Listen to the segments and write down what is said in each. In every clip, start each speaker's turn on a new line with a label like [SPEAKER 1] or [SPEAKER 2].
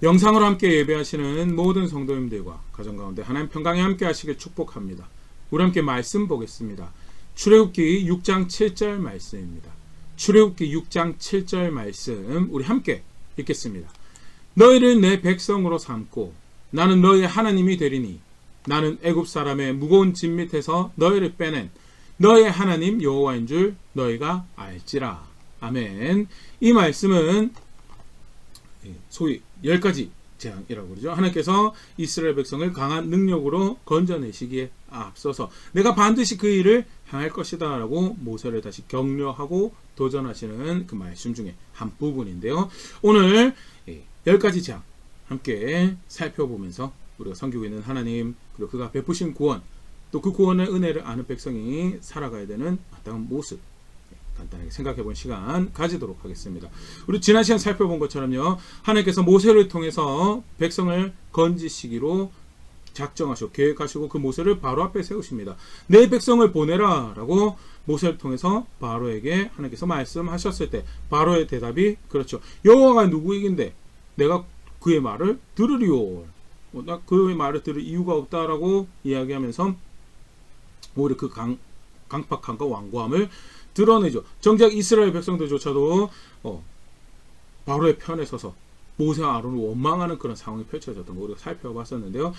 [SPEAKER 1] 영상으로 함께 예배하시는 모든 성도님들과 가정 가운데 하나님 평강에 함께 하시길 축복합니다. 우리 함께 말씀 보겠습니다. 출애굽기 6장 7절 말씀입니다. 출애굽기 6장 7절 말씀 우리 함께 읽겠습니다. 너희를 내 백성으로 삼고 나는 너희의 하나님이 되리니 나는 애굽 사람의 무거운 짐 밑에서 너희를 빼낸 너희의 하나님 여호와인 줄 너희가 알지라. 아멘. 이 말씀은 소위 10가지 재앙이라고 그러죠. 하나님께서 이스라엘 백성을 강한 능력으로 건져내시기에 앞서서 내가 반드시 그 일을 행할 것이다 라고 모세를 다시 격려하고 도전하시는 그 말씀 중에 한 부분인데요. 오늘 10가지 재앙 함께 살펴보면서 우리가 섬기고 있는 하나님, 그리고 그가 베푸신 구원, 또 그 구원의 은혜를 아는 백성이 살아가야 되는 마땅한 모습 간단하게 생각해본 시간 가지도록 하겠습니다. 우리 지난 시간 살펴본 것처럼요, 하나님께서 모세를 통해서 백성을 건지시기로 작정하시고 계획하시고 그 모세를 바로 앞에 세우십니다. 내 백성을 보내라 라고 모세를 통해서 바로에게 하나님께서 말씀하셨을 때 바로의 대답이 그렇죠. 여호와가 누구이긴데 내가 그의 말을 들으리오. 나 그의 말을 들을 이유가 없다라고 이야기하면서 오히려 그 강팍함과 완고함을 드러내죠. 정작 이스라엘 백성들조차도 바로의 편에 서서 모세와 아론을 원망하는 그런 상황이 펼쳐졌던 거 우리가 살펴봤었는데요.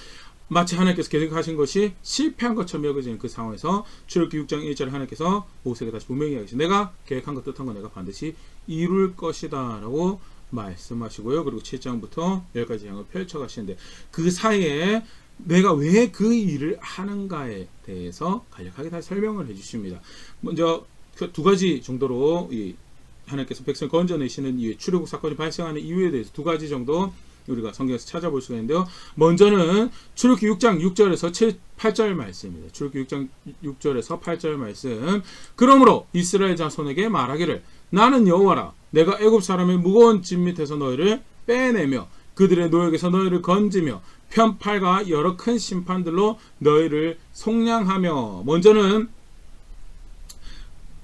[SPEAKER 1] 마치 하나님께서 계획하신 것이 실패한 것처럼 여겨지는 그 상황에서 출애굽기 6장 1절에 하나님께서 모세에게 다시 분명히 이야기하시죠. 내가 계획한 것 뜻한 거 내가 반드시 이룰 것이다 라고 말씀하시고요. 그리고 7장부터 10가지 재앙을 펼쳐가시는데 그 사이에 내가 왜 그 일을 하는가에 대해서 간략하게 다시 설명을 해주십니다. 먼저 그 2가지 정도로 하나님께서 백성을 건져내시는 이유, 출애굽 사건이 발생하는 이유에 대해서 2가지 정도 우리가 성경에서 찾아볼 수가 있는데요. 먼저는 출애굽기 6장 6절에서 8절 말씀입니다. 출애굽기 6장 6절에서 8절 말씀. 그러므로 이스라엘 자손에게 말하기를 나는 여호와라. 내가 애굽 사람의 무거운 짐 밑에서 너희를 빼내며 그들의 노역에서 너희를 건지며 편팔과 여러 큰 심판들로 너희를 속량하며. 먼저는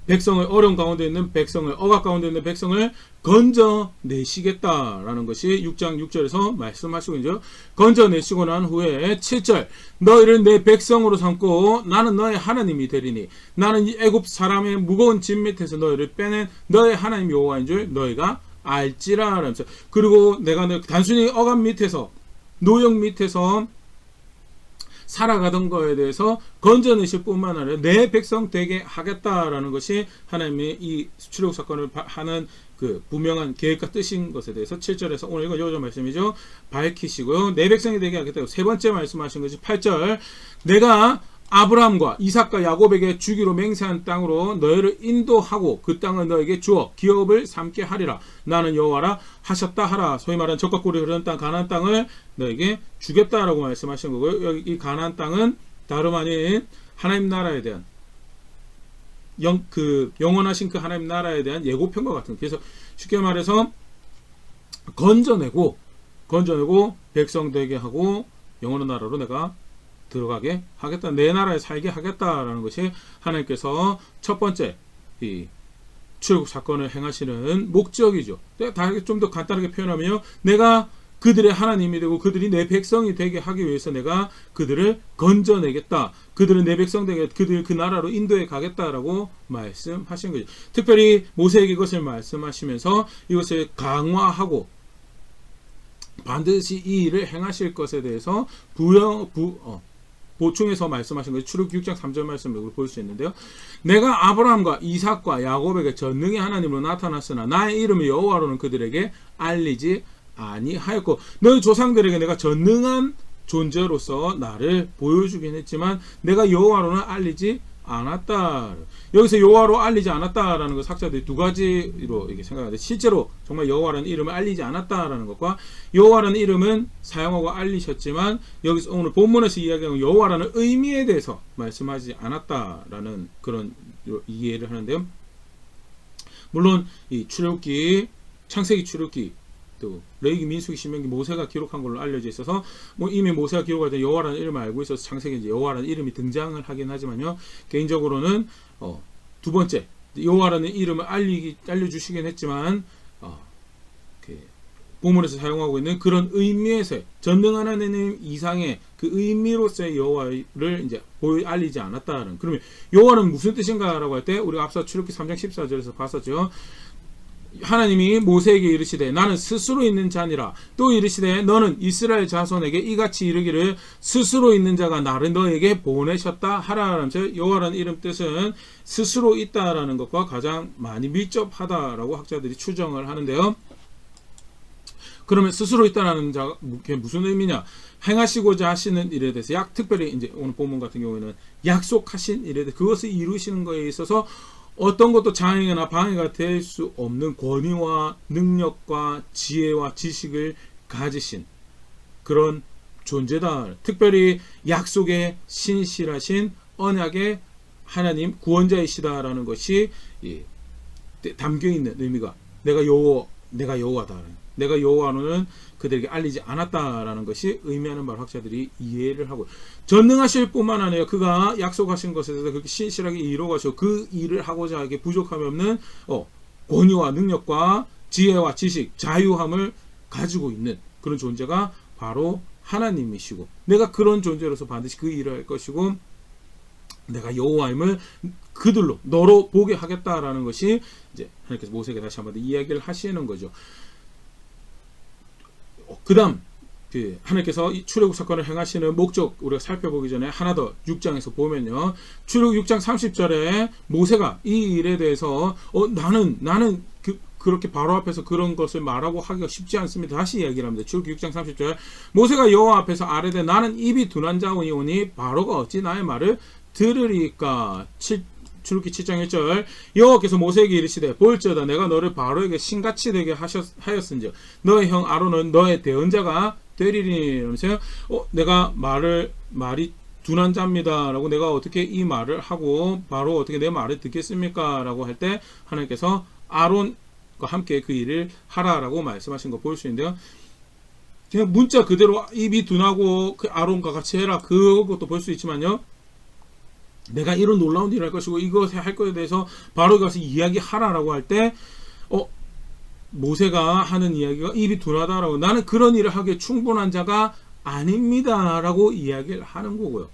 [SPEAKER 1] 백성을, 어려운 가운데 있는 백성을, 억압 가운데 있는 백성을 건져내시겠다라는 것이 6장 6절에서 말씀하시고 있죠. 건져내시고 난 후에 7절 너희를 내 백성으로 삼고 나는 너의 하나님이 되리니 나는 이 애굽 사람의 무거운 짐 밑에서 너희를 빼낸 너의 하나님 여호와인 줄 너희가 알지라 라면서, 그리고 내가 단순히 억압 밑에서 노역 밑에서 살아가던 거에 대해서 건져내실 뿐만 아니라 내 백성 되게 하겠다라는 것이 하나님의 이 출애굽 사건을 하는 그 분명한 계획과 뜻인 것에 대해서 7절에서 오늘 이거 요저 말씀이죠. 밝히시고요. 내 백성이 되게 하겠다고 세 번째 말씀하신 것이 8절 내가 아브라함과 이삭과 야곱에게 주기로 맹세한 땅으로 너희를 인도하고 그 땅을 너에게 주어 기업을 삼게 하리라. 나는 여호와라 하셨다 하라. 소위 말하는 젖과 꿀이 흐르는 땅 가나안 땅을 너에게 주겠다라고 말씀하신 거고요. 여기 이 가나안 땅은 다름 아닌 하나님 나라에 대한 영원하신 그 하나님 나라에 대한 예고편과 같은, 그래서 쉽게 말해서 건져내고 백성 되게 하고 영원한 나라로 내가 들어가게 하겠다, 내 나라에 살게 하겠다라는 것이 하나님께서 첫 번째 이 출애굽 사건을 행하시는 목적이죠. 좀 더 간단하게 표현하면요, 내가 그들의 하나님이 되고 그들이 내 백성이 되게 하기 위해서 내가 그들을 건져내겠다, 그들은 내 백성 되게 그들 그 나라로 인도해 가겠다라고 말씀하신 거죠. 특별히 모세에게 이것을 말씀하시면서 이것을 강화하고 반드시 이 일을 행하실 것에 대해서 보충해서 말씀하신 것이 출애굽기 6장 3절 말씀을 볼 수 있는데요. 내가 아브라함과 이삭과 야곱에게 전능의 하나님으로 나타났으나 나의 이름이 여호와로는 그들에게 알리지 아니하였고 너희 조상들에게 내가 전능한 존재로서 나를 보여주긴 했지만 내가 여호와로는 알리지 않았다. 여기서 여호와로 알리지 않았다라는 것 학자들이 2가지로 이렇게 생각하는데, 실제로 정말 여호와라는 이름을 알리지 않았다라는 것과 여호와라는 이름은 사용하고 알리셨지만 여기서 오늘 본문에서 이야기하는 여호와라는 의미에 대해서 말씀하지 않았다라는 그런 이해를 하는데요. 물론 이 출애굽기, 창세기, 출애굽기, 또 레위기, 민수기, 신명기, 모세가 기록한 걸로 알려져 있어서 이미 모세가 기록할 때 여호와라는 이름을 알고 있어서 창세기에 이제 여호와라는 이름이 등장을 하긴 하지만요, 개인적으로는 2번째 여호와라는 이름을 알려주시긴 했지만 본문에서 사용하고 있는 그런 의미에서 전능한 하나님 이상의 그 의미로서의 여호와를 이제 알리지 않았다는. 그러면 여호와는 무슨 뜻인가라고 할 때 우리가 앞서 출애굽기 3장 14절에서 봤었죠. 하나님이 모세에게 이르시되 나는 스스로 있는 자니라. 또 이르시되 너는 이스라엘 자손에게 이같이 이르기를 스스로 있는 자가 나를 너에게 보내셨다 하라라면서 여호와라는 이름 뜻은 스스로 있다라는 것과 가장 많이 밀접하다라고 학자들이 추정을 하는데요. 그러면 스스로 있다라는 자가 무슨 의미냐? 행하시고자 하시는 일에 대해서 특별히 이제 오늘 본문 같은 경우에는 약속하신 일에 대해서 그것을 이루시는 것에 있어서 어떤 것도 장애나 방해가 될 수 없는 권위와 능력과 지혜와 지식을 가지신 그런 존재다. 특별히 약속에 신실하신 언약의 하나님 구원자이시다라는 것이 담겨 있는 의미가 내가 여호와다. 내가 여호와는 그들에게 알리지 않았다라는 것이 의미하는 바를 학자들이 이해를 하고 전능하실 뿐만 아니라 그가 약속하신 것에 대해서 그렇게 신실하게 이루어가시고 그 일을 하고자 하기에 부족함이 없는 권위와 능력과 지혜와 지식, 자유함을 가지고 있는 그런 존재가 바로 하나님이시고 내가 그런 존재로서 반드시 그 일을 할 것이고 내가 여호와임을 그들로 너로 보게 하겠다라는 것이 이제 하나님께서 모세에게 다시 한번 이야기를 하시는 거죠. 그 다음 하나님께서 이 출애굽 사건을 행하시는 목적 우리가 살펴보기 전에 하나 더 6장에서 보면요. 출애굽 6장 30절에 모세가 이 일에 대해서 나는 그렇게 바로 앞에서 그런 것을 말하고 하기가 쉽지 않습니다. 다시 이야기를 합니다. 출애굽 6장 30절 모세가 여호와 앞에서 아뢰되 나는 입이 둔한 자이오니 바로가 어찌 나의 말을 들으리까. 출애굽기 7장 1절 여호와께서 모세에게 이르시되 볼지어다 내가 너를 바로에게 신같이 되게 하였은즉 너의 형 아론은 너의 대언자가 되리니. 이러면서요. 내가 말이 둔한 자입니다 라고 내가 어떻게 이 말을 하고 바로 어떻게 내 말을 듣겠습니까 라고 할 때 하나님께서 아론과 함께 그 일을 하라라고 말씀하신 거 볼 수 있는데요. 그냥 문자 그대로 입이 둔하고 그 아론과 같이 해라 그것도 볼 수 있지만요. 내가 이런 놀라운 일을 할 것이고 이것을 할 것에 대해서 바로 가서 이야기하라라고 할 때 모세가 하는 이야기가 입이 둔하다라고 나는 그런 일을 하기에 충분한 자가 아닙니다라고 이야기를 하는 거고요.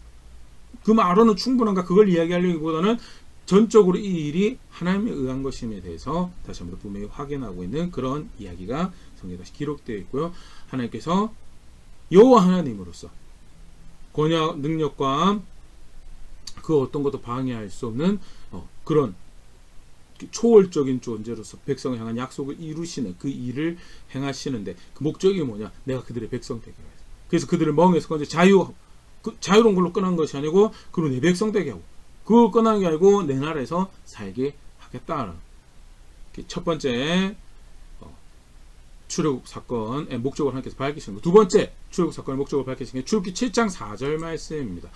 [SPEAKER 1] 그럼 아론은 충분한가 그걸 이야기하려기보다는 전적으로 이 일이 하나님에 의한 것임에 대해서 다시 한번 분명히 확인하고 있는 그런 이야기가 성경에 다시 기록되어 있고요. 하나님께서 여호와 하나님으로서 권위와 능력과 그 어떤 것도 방해할 수 없는 그런 초월적인 존재로서 백성을 향한 약속을 이루시는 그 일을 행하시는데 그 목적이 뭐냐? 내가 그들의 백성 되게 해야 돼. 그래서 그들을 멍에서 건져 자유로운 걸로 끝난 것이 아니고 그로 내 백성 되게 하고 그걸 끝나는 게 아니고 내 나라에서 살게 하겠다. 첫 번째 출애굽 사건의 목적을 하나님께서 밝히시는 거. 두 번째 출애굽 사건의 목적을 밝히신 게 출애굽기 7장 4절 말씀입니다.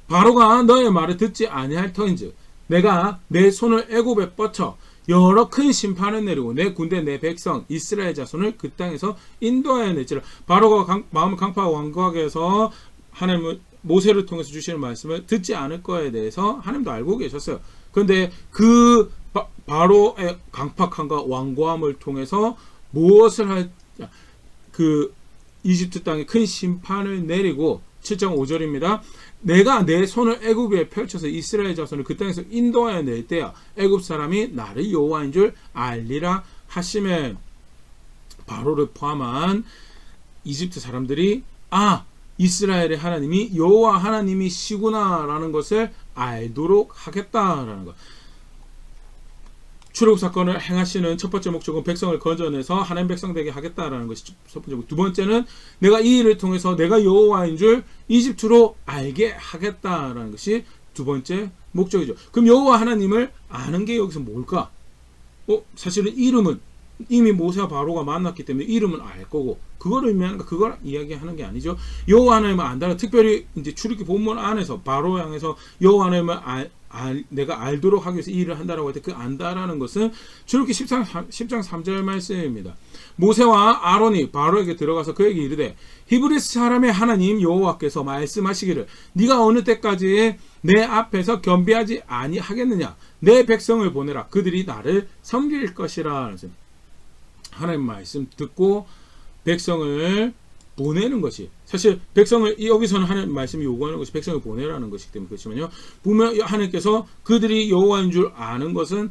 [SPEAKER 1] 바로가 너의 말을 듣지 아니할 터인즉 내가 내 손을 애굽에 뻗쳐 여러 큰 심판을 내리고 내 군대 내 백성 이스라엘 자손을 그 땅에서 인도하여 낼지라. 바로가 마음을 강팍하고 완고하게 해서 하나님은 모세를 통해서 주시는 말씀을 듣지 않을 거에 대해서 하나님도 알고 계셨어요. 그런데 그 바로의 강팍함과 완고함을 통해서 무엇을 그 이집트 땅에 큰 심판을 내리고 7장 5절입니다. 내가 내 손을 애굽에 펼쳐서 이스라엘 자손을 그 땅에서 인도하여 낼 때야 애굽 사람이 나를 여호와인 줄 알리라 하시매 바로를 포함한 이집트 사람들이 이스라엘의 하나님이 여호와 하나님이시구나라는 것을 알도록 하겠다라는 것. 출애굽 사건을 행하시는 첫 번째 목적은 백성을 건져내서 하나님 백성 되게 하겠다라는 것이 첫 번째고, 두 번째는 내가 이 일을 통해서 내가 여호와인 줄 이집트로 알게 하겠다라는 것이 두 번째 목적이죠. 그럼 여호와 하나님을 아는 게 여기서 뭘까? 사실은 이름은 이미 모세와 바로가 만났기 때문에 이름은 알 거고 그걸 의미하는 거 그걸 이야기하는 게 아니죠. 여호와 하나님을 안다는, 특별히 이제 출애굽기 본문 안에서 바로 향해서 여호와 하나님을 내가 알도록 하기 위해서 이 일을 한다라고 할 때 그 안다라는 것은 출애굽기 10장 3절 말씀입니다. 모세와 아론이 바로에게 들어가서 그에게 이르되 히브리스 사람의 하나님 여호와께서 말씀하시기를 네가 어느 때까지 내 앞에서 겸비하지 아니하겠느냐? 내 백성을 보내라. 그들이 나를 섬길 것이라. 하나님 말씀 듣고 백성을 보내는 것이, 사실 백성을 여기서는 하는 말씀이 요구하는 것이 백성을 보내라는 것이기 때문에 그렇지만요, 분명 하나님께서 그들이 여호와인 줄 아는 것은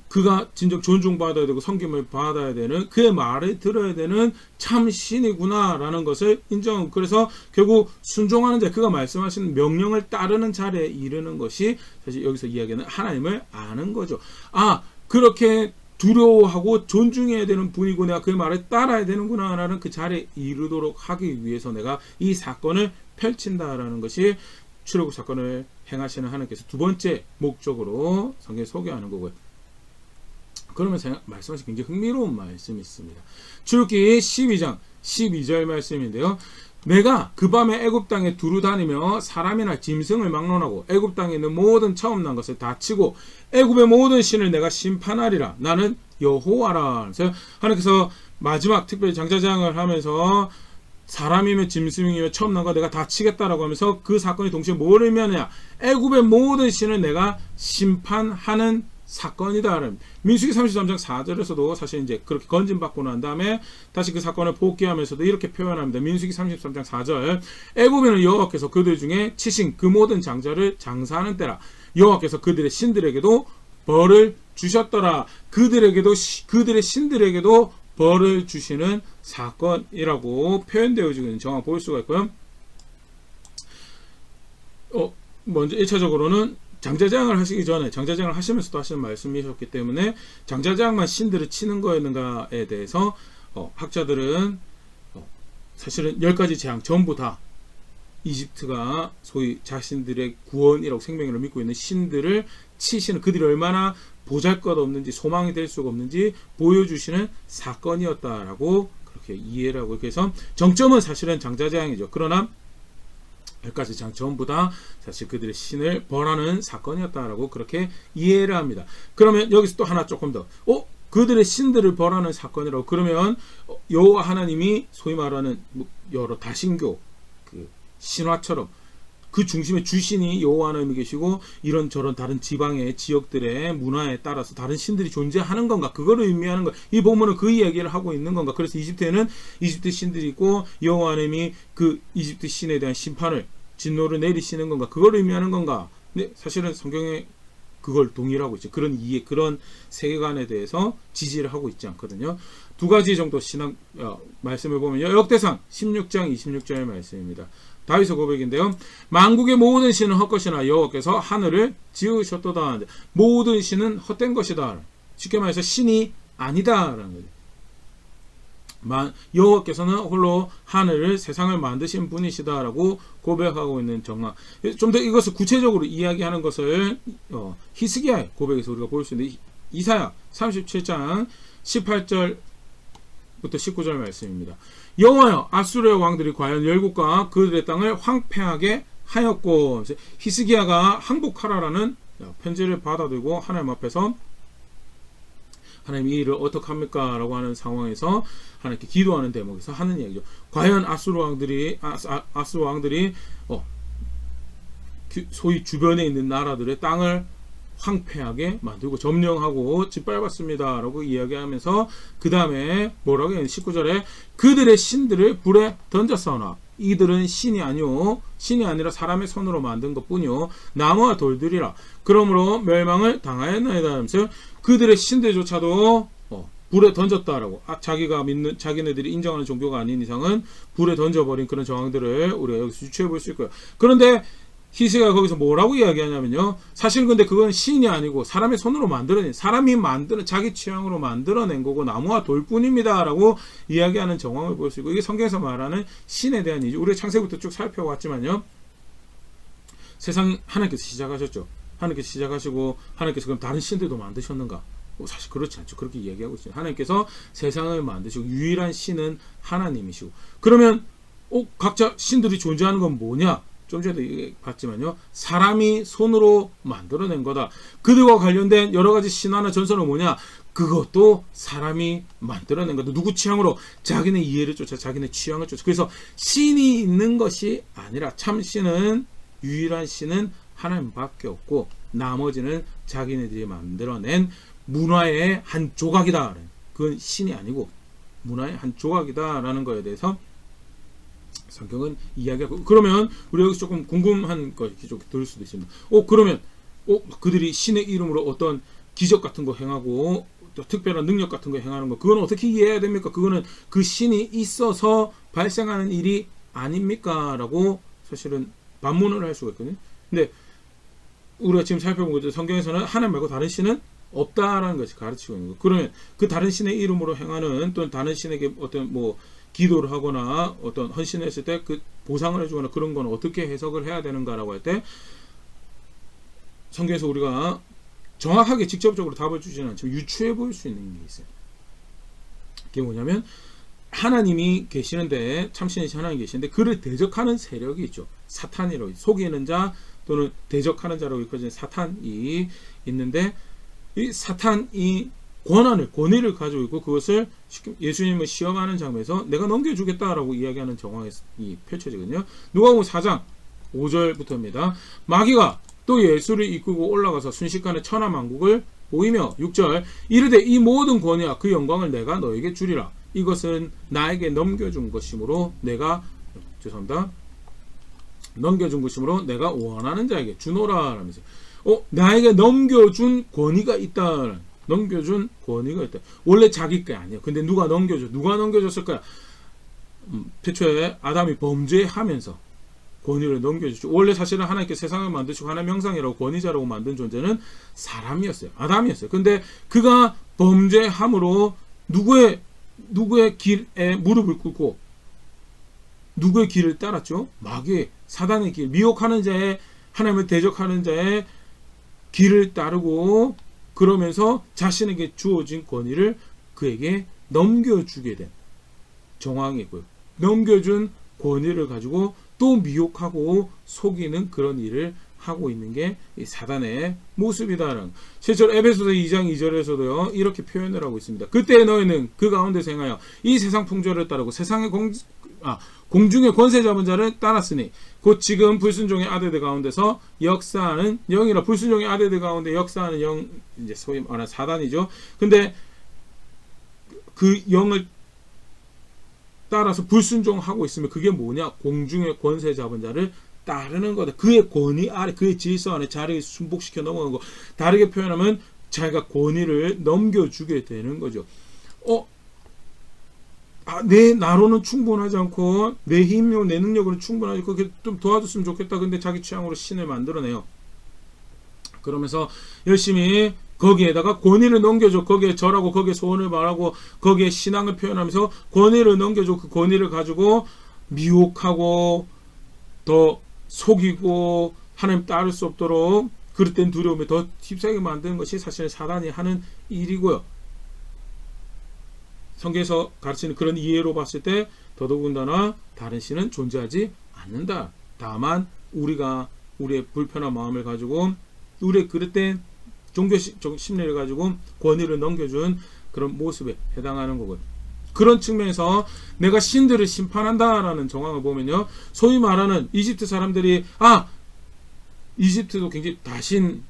[SPEAKER 1] 그가 진정 존중받아야 되고 섬김을 받아야 되는, 그의 말을 들어야 되는 참 신이구나 라는 것을 인정하고, 그래서 결국 순종하는 자, 그가 말씀하시는 명령을 따르는 자리에 이르는 것이 사실 여기서 이야기하는 하나님을 아는 거죠. 그렇게 두려워하고 존중해야 되는 분이고 내가 그의 말을 따라야 되는구나 라는 그 자리에 이르도록 하기 위해서 내가 이 사건을 펼친다라는 것이 출애굽 사건을 행하시는 하나님께서 두 번째 목적으로 성경에 소개하는 거고요. 그러면서 말씀하신 굉장히 흥미로운 말씀이 있습니다. 출애굽기 12장 12절 말씀인데요. 내가 그 밤에 애굽 땅에 두루 다니며 사람이나 짐승을 막론하고 애굽 땅에 있는 모든 처음 난 것을 다 치고 애굽의 모든 신을 내가 심판하리라. 나는 여호와라. 그래서 하나님께서 마지막 특별히 장자장을 하면서 사람이며 짐승이며 처음 난 거 내가 다 치겠다라고 하면서 그 사건이 동시에 뭘 의미하느냐, 애굽의 모든 신을 내가 심판하는 사건이다. 민수기 33장 4절에서도 사실 이제 그렇게 건진받고 난 다음에 다시 그 사건을 복귀하면서도 이렇게 표현합니다. 민수기 33장 4절, 애굽에는 여호와께서 그들 중에 치신 그 모든 장자를 장사하는 때라. 여호와께서 그들의 신들에게도 벌을 주셨더라. 그들의 신들에게도 벌을 주시는 사건이라고 표현되어지고 있는 정황 볼 수가 있고요. 먼저 1차적으로는 장자장을 하시기 전에, 장자장을 하시면서도 하시는 말씀이셨기 때문에 장자장만 신들을 치는 거였는가에 대해서 학자들은 사실은 10가지 재앙 전부 다 이집트가 소위 자신들의 구원이라고 생명을 믿고 있는 신들을 치시는, 그들이 얼마나 보잘것없는지 소망이 될 수가 없는지 보여주시는 사건이었다라고 그렇게 이해를 하고, 그래서 정점은 사실은 장자재앙이죠. 그러나 10가지 장 전부 다 사실 그들의 신을 벌하는 사건이었다라고 그렇게 이해를 합니다. 그러면 여기서 또 하나 조금 더, 그들의 신들을 벌하는 사건이라고 그러면 여호와 하나님이 소위 말하는 여러 다신교 그 신화처럼 그 중심에 주신이 여호와 하나님이 계시고 이런저런 다른 지방의 지역들의 문화에 따라서 다른 신들이 존재하는 건가, 그거를 의미하는 거. 이 본문은 그 이야기를 하고 있는 건가. 그래서 이집트에는 이집트 신들이 있고 여호와 하나님이 그 이집트 신에 대한 심판을, 진노를 내리시는 건가, 그걸 의미하는 건가. 근데 사실은 성경에 그걸 동일하고 있죠. 그런 이해, 그런 세계관에 대해서 지지를 하고 있지 않거든요. 두 가지 정도 신학 말씀을 보면 역대상 16장 26절의 말씀입니다. 다윗의 고백인데요. 만국의 모든 신은 헛것이나 여호와께서 하늘을 지으셨도다. 모든 신은 헛된 것이다. 쉽게 말해서 신이 아니다라는 거죠. 여호와께서는 홀로 하늘을, 세상을 만드신 분이시다라고 고백하고 있는 정황. 좀 더 이것을 구체적으로 이야기하는 것을 히스기야의 고백에서 우리가 볼 수 있는데, 이사야 37장 18절부터 19절 말씀입니다. 여호와여, 아수르의 왕들이 과연 열국과 그들의 땅을 황폐하게 하였고, 히스기야가 항복하라라는 편지를 받아들고 하나님 앞에서 하나님 이 일을 어떡합니까? 라고 하는 상황에서 하나님께 기도하는 대목에서 하는 얘기죠. 과연 아수르 왕들이 소위 주변에 있는 나라들의 땅을 황폐하게 만들고 점령하고 짓밟았습니다 라고 이야기하면서 그 다음에 뭐라고 해요? 19절에 그들의 신들을 불에 던졌사오나 이들은 신이 아니오, 신이 아니라 사람의 손으로 만든 것뿐이요 나무와 돌들이라. 그러므로 멸망을 당하였나이다 하면서 그들의 신들조차도 불에 던졌다라고, 자기가 믿는, 자기네들이 인정하는 종교가 아닌 이상은 불에 던져버린 그런 정황들을 우리가 여기서 유추해 볼 수 있고요. 그런데 히스기야가 거기서 뭐라고 이야기하냐면요, 사실 근데 그건 신이 아니고 사람의 손으로 만들어낸, 사람이 만드는, 자기 취향으로 만들어낸 거고 나무와 돌뿐입니다 라고 이야기하는 정황을 볼 수 있고, 이게 성경에서 말하는 신에 대한 이유. 우리가 창세부터 쭉 살펴왔지만요, 세상 하나님께서 시작하셨죠. 하나님께서 시작하시고 하나님께서 그럼 다른 신들도 만드셨는가? 사실 그렇지 않죠. 그렇게 이야기하고 있어요. 하나님께서 세상을 만드시고 유일한 신은 하나님이시고, 그러면 각자 신들이 존재하는 건 뭐냐? 좀 전에도 봤지만요, 사람이 손으로 만들어낸 거다. 그들과 관련된 여러 가지 신화나 전설은 뭐냐? 그것도 사람이 만들어낸 거다. 누구 취향으로? 자기네 이해를 쫓아, 자기네 취향을 쫓아. 그래서 신이 있는 것이 아니라 참 신은, 유일한 신은 하나님밖에 없고 나머지는 자기네들이 만들어낸 문화의 한 조각이다. 그건 신이 아니고 문화의 한 조각이다라는 거에 대해서 성경은 이야기하고, 그러면 우리 여기서 조금 궁금한 거 이렇게 좀 들을 수도 있습니다. 그러면 그들이 신의 이름으로 어떤 기적 같은 거 행하고 또 특별한 능력 같은 거 행하는 거, 그건 어떻게 이해해야 됩니까? 그거는 그 신이 있어서 발생하는 일이 아닙니까? 라고 사실은 반문을 할 수가 있거든요. 근데 우리가 지금 살펴본 것처럼 성경에서는 하나님 말고 다른 신은 없다라는 것이 가르치고 있는 거예요. 그러면 그 다른 신의 이름으로 행하는, 또는 다른 신에게 어떤 기도를 하거나 어떤 헌신을 했을 때 그 보상을 해주거나 그런 건 어떻게 해석을 해야 되는가라고 할 때, 성경에서 우리가 정확하게 직접적으로 답을 주지는 않지만 유추해 볼 수 있는 게 있어요. 그게 뭐냐면, 하나님이 계시는데, 참신이신 하나님이 계시는데 그를 대적하는 세력이 있죠. 사탄이라고, 속이는 자 또는 대적하는 자라고 일컬어지는 사탄이 있는데, 이 사탄이 권위를 가지고 있고, 그것을 예수님을 시험하는 장면에서 내가 넘겨주겠다라고 이야기하는 정황이 펼쳐지거든요. 누가복음 4장 5절부터입니다. 마귀가 또 예수를 이끌고 올라가서 순식간에 천하만국을 보이며, 6절, 이르되 이 모든 권위와 그 영광을 내가 너에게 주리라. 이것은 나에게 넘겨준 것이므로 내가 원하는 자에게 주노라 라면서, 나에게 넘겨준 권위가 있다. 넘겨준 권위가 있다. 원래 자기 게 아니에요. 근데 누가 넘겨줬을 거야? 태초에 아담이 범죄하면서 권위를 넘겨주죠. 원래 사실은 하나님께서 세상을 만드시고 하나님의 형상이라고 권위자라고 만든 존재는 사람이었어요. 아담이었어요. 근데 그가 범죄함으로 누구의 길에 무릎을 꿇고 누구의 길을 따랐죠? 마귀, 사단의 길, 미혹하는 자의, 하나님을 대적하는 자의 길을 따르고, 그러면서 자신에게 주어진 권위를 그에게 넘겨주게 된 정황이고요. 넘겨준 권위를 가지고 또 미혹하고 속이는 그런 일을 하고 있는 게 이 사단의 모습이다라는, 실제로 에베소서 2장 2절에서도요 이렇게 표현을 하고 있습니다. 그때 너희는 그 가운데서 행하여 이 세상 풍조를 따르고 세상의 공중의 권세 잡은 자를 따랐으니 곧 지금 불순종의 아들들 가운데서 역사하는 영이라. 불순종의 아들들 가운데 역사하는 영, 이제 소위 말하는 사단이죠. 근데 그 영을 따라서 불순종하고 있으면 그게 뭐냐? 공중의 권세 잡은 자를 따르는 거다. 그의 권위 아래, 그의 질서 안에 자리에 순복시켜 넘어가는 거. 다르게 표현하면 자기가 권위를 넘겨주게 되는 거죠. 내 나로는 충분하지 않고 내 힘으로, 내 능력으로는 충분하지 않고 좀 도와줬으면 좋겠다. 근데 자기 취향으로 신을 만들어내요. 그러면서 열심히 거기에다가 권위를 넘겨줘. 거기에 절하고 거기에 소원을 말하고 거기에 신앙을 표현하면서 권위를 넘겨줘. 그 권위를 가지고 미혹하고 더 속이고 하나님 따를 수 없도록 그릇된 두려움에 더 휩싸이게 만드는 것이 사실 사단이 하는 일이고요. 성경에서 가르치는 그런 이해로 봤을 때 더더군다나 다른 신은 존재하지 않는다. 다만 우리가 우리의 불편한 마음을 가지고 우리의 그릇된 종교적 심리를 가지고 권위를 넘겨준 그런 모습에 해당하는 거고요. 그런 측면에서 내가 신들을 심판한다라는 정황을 보면요, 소위 말하는 이집트 사람들이 이집트도 굉장히 다신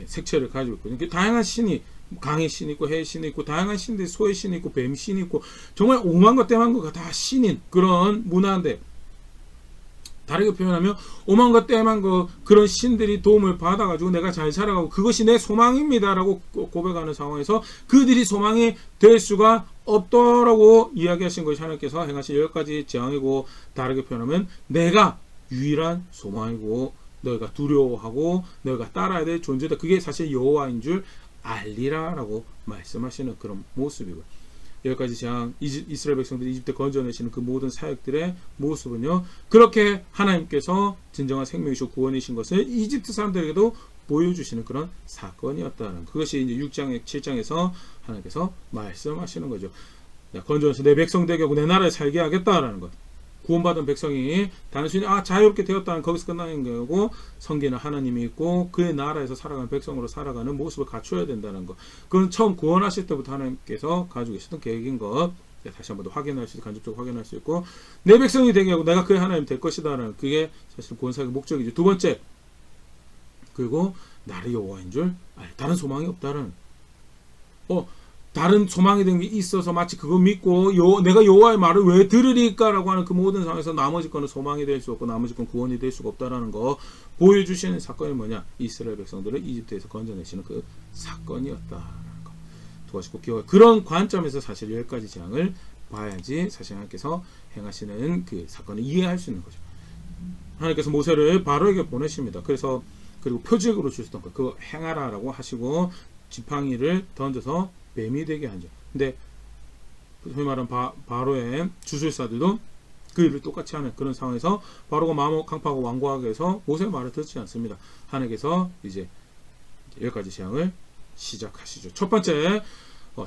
[SPEAKER 1] 색채를 가지고 있거든요. 다양한 신이, 강의 신이 있고 해의 신이 있고 다양한 신들이, 소의 신이 있고 뱀 신이 있고 정말 오만과 떼만거가 다 신인 그런 문화인데, 다르게 표현하면 오만과 떼만거 그런 신들이 도움을 받아가지고 내가 잘 살아가고 그것이 내 소망입니다라고 고백하는 상황에서 그들이 소망이 될 수가 없더라고 이야기하신 것이 하나님께서 행하신 10가지 재앙이고, 다르게 표현하면 내가 유일한 소망이고 너희가 두려워하고 너희가 따라야 될 존재다. 그게 사실 여호와인 줄 알리라라고 말씀하시는 그런 모습이고요. 여기까지 재앙, 이스라엘 백성들이 이집트 건져내시는 그 모든 사역들의 모습은요, 그렇게 하나님께서 진정한 생명이시고 구원이신 것을 이집트 사람들에게도 보여주시는 그런 사건이었다는, 그것이 이제 6장, 7장에서 하나님께서 말씀하시는 거죠. 건져내서 내 백성 되게 하고 내 나라에 살게 하겠다라는 것. 구원받은 백성이 단순히 자유롭게 되었다는 거기서 끝나는 거고, 성기는 하나님이 있고 그의 나라에서 살아가는 백성으로 살아가는 모습을 갖춰야 된다는 것. 그건 처음 구원하실 때부터 하나님께서 가지고 계셨던 계획인 것. 다시 한번 더 확인할 수 있고 간접적으로 확인할 수 있고, 내 백성이 되게 하고 내가 그의 하나님 될 것이다라는, 그게 사실 구원사역의 목적이죠. 두 번째, 그리고 나를 여호와인 줄 다른 소망이 없다는. 다른 소망이 된 게 있어서 마치 그거 믿고 내가 여호와의 말을 왜 들으리까라고 하는 그 모든 상황에서 나머지 거는 소망이 될 수 없고 나머지 건 구원이 될 수가 없다라는 거 보여주시는 사건이 뭐냐? 이스라엘 백성들을 이집트에서 건져내시는 그 사건이었다라는 거. 두 가지 꼭 기억해. 그런 관점에서 사실 10가지 재앙을 봐야지 사실 하나님께서 행하시는 그 사건을 이해할 수 있는 거죠. 하나님께서 모세를 바로에게 보내십니다. 그래서 그리고 표적으로 주셨던 거 그거 행하라라고 하시고 지팡이를 던져서 뱀이 되게 하죠. 근데 소위 말하는 바로의 주술사들도 그 일을 똑같이 하는 그런 상황에서 바로가 마음을 강팍하고 완고하게 해서 모세의 말을 듣지 않습니다. 하나님께서 이제 10가지 재앙을 시작하시죠. 첫 번째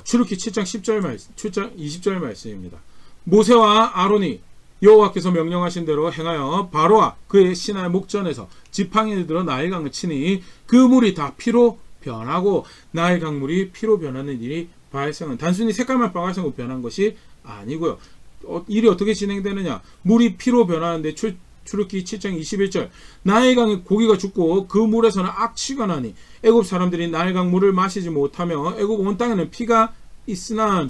[SPEAKER 1] 출애굽기 7장 10절 말씀, 7장 20절 말씀입니다. 모세와 아론이 여호와께서 명령하신 대로 행하여 바로와 그의 신하의 목전에서 지팡이를 들어 나일강을 치니 그 물이 다 피로 변하고 나일강 물이 피로 변하는 일이 발생은 단순히 색깔만 빨간색으로 변한 것이 아니고요. 일이 어떻게 진행되느냐? 물이 피로 변하는데 출애굽기 7장 21절 나일강에 고기가 죽고 그 물에서는 악취가 나니 애굽 사람들이 나일강 물을 마시지 못하며 애굽 온 땅에는 피가 있으나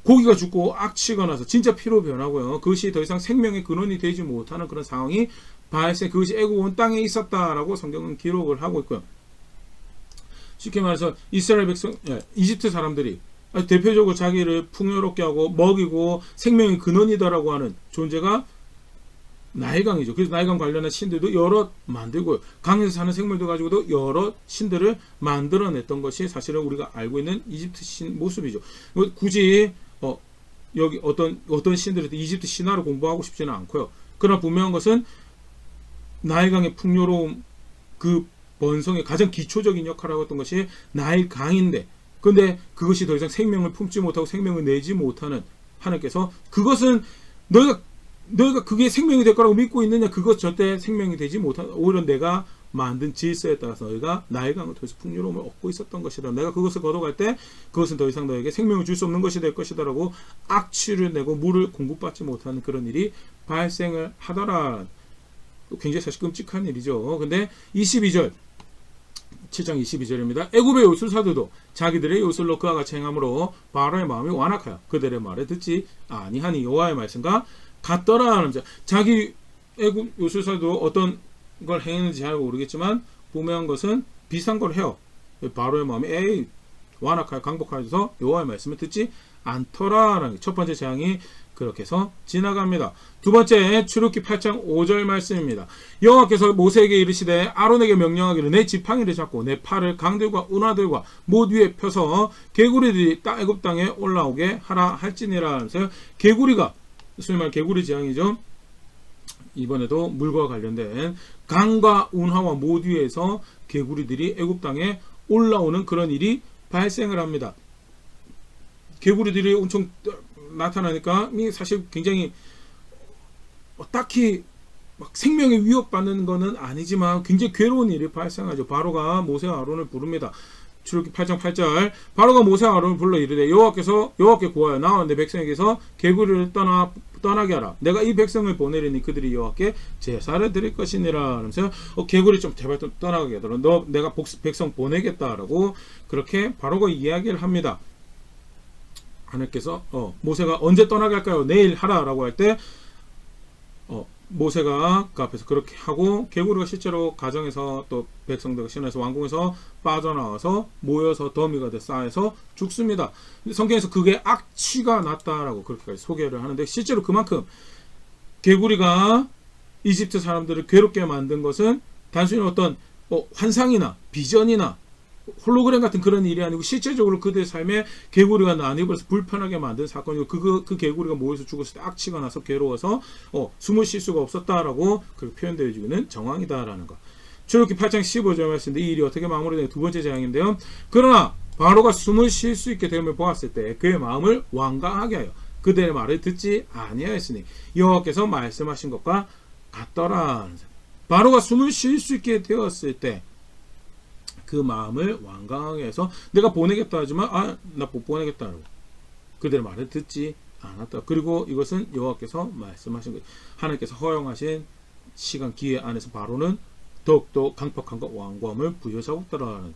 [SPEAKER 1] 고기가 죽고 악취가 나서 진짜 피로 변하고요. 그것이 더 이상 생명의 근원이 되지 못하는 그런 상황이 발생 그것이 애굽 온 땅에 있었다라고 성경은 기록을 하고 있고요. 쉽게 말해서 이스라엘 백성, 이집트 사람들이 대표적으로 자기를 풍요롭게 하고 먹이고 생명의 근원이다라고 하는 존재가 나일강이죠. 그래서 나일강 관련한 신들도 여러 만들고 강에서 사는 생물들 가지고도 여러 신들을 만들어냈던 것이 사실은 우리가 알고 있는 이집트 신 모습이죠. 굳이 여기 어떤 신들을 이집트 신화를 공부하고 싶지는 않고요. 그러나 분명한 것은 나일강의 풍요로움 그 번성의 가장 기초적인 역할을 하고 있던 것이 나일강인데 근데 그것이 더 이상 생명을 품지 못하고 생명을 내지 못하는 하나님께서 그것은 너희가 그게 생명이 될 거라고 믿고 있느냐? 그것 절대 생명이 되지 못한 오히려 내가 만든 질서에 따라서 너희가 나일강을 통해서 풍요로움을 얻고 있었던 것이다. 내가 그것을 거둬갈 때 그것은 더 이상 너에게 생명을 줄 수 없는 것이 될 것이다 라고 악취를 내고 물을 공급받지 못하는 그런 일이 발생을 하더라. 굉장히 사실 끔찍한 일이죠. 근데 22절 7장 22절입니다. 애굽의 요술사들도 자기들의 요술로 그와 같이 행함으로 바로의 마음이 완악하여 그들의 말을 듣지 아니하니 여호와의 말씀과 같더라 하는 자기 애굽 요술사도 어떤 걸 행했는지 잘 모르겠지만 분명한 것은 비슷한 걸 해요. 바로의 마음이 완악하여 강복하여서 여호와의 말씀을 듣지 않더라라는 첫 번째 재앙이 그렇게 해서 지나갑니다. 두 번째 출애굽기 8장 5절 말씀입니다. 여호와께서 모세에게 이르시되 아론에게 명령하기를 내 지팡이를 잡고 내 팔을 강들과 운하들과 못 위에 펴서 개구리들이 애굽 땅에 올라오게 하라 할지니라 하면서 개구리가 소위 말 개구리 재앙이죠. 이번에도 물과 관련된 강과 운하와 못 위에서 개구리들이 애굽 땅에 올라오는 그런 일이 발생을 합니다. 개구리들이 엄청 나타나니까 사실 굉장히 딱히 막 생명에 위협받는 것은 아니지만 굉장히 괴로운 일이 발생하죠. 바로가 모세와 아론을 부릅니다. 출애굽기 8장 8절 바로가 모세와 아론을 불러 이르되 여호와께 구하여 나와 내 백성에게서 개구리를 떠나게 하라. 내가 이 백성을 보내리니 그들이 여호와께 제사를 드릴 것이니라 하면서 개구리 좀 제발 좀 떠나게 하더라. 내가 백성 보내겠다라고 그렇게 바로가 이야기를 합니다. 하나님께서 모세가 언제 떠나게 할까요? 내일 하라라고 할 때 모세가 그 앞에서 그렇게 하고 개구리가 실제로 가정에서 또 백성들과 신에서 왕궁에서 빠져나와서 모여서 더미가 돼 쌓여서 죽습니다. 성경에서 그게 악취가 났다라고 그렇게까지 소개를 하는데 실제로 그만큼 개구리가 이집트 사람들을 괴롭게 만든 것은 단순히 어떤 환상이나 비전이나 홀로그램 같은 그런 일이 아니고 실제적으로 그들의 삶에 개구리가 난입해서 불편하게 만든 사건이고 그 개구리가 모여서 죽었을 때 악취가 나서 괴로워서 숨을 쉴 수가 없었다라고 그렇게 표현되어지고 있는 정황이다라는 것. 출애굽기 8장 15절 말씀인데 이 일이 어떻게 마무리되는 두 번째 재앙인데요. 그러나 바로가 숨을 쉴 수 있게 됨을 보았을 때 그의 마음을 완강하게 하여 그들의 말을 듣지 아니하였으니 여호와께서 말씀하신 것과 같더라. 바로가 숨을 쉴 수 있게 되었을 때 그 마음을 완강하게 해서 내가 보내겠다 하지만 나 못 보내겠다라고 그들의 말을 듣지 않았다. 그리고 이것은 여호와께서 말씀하신 거예요. 하나님께서 허용하신 시간 기회 안에서 바로는 더욱더 강팍함과 완고함을 부여잡았더라.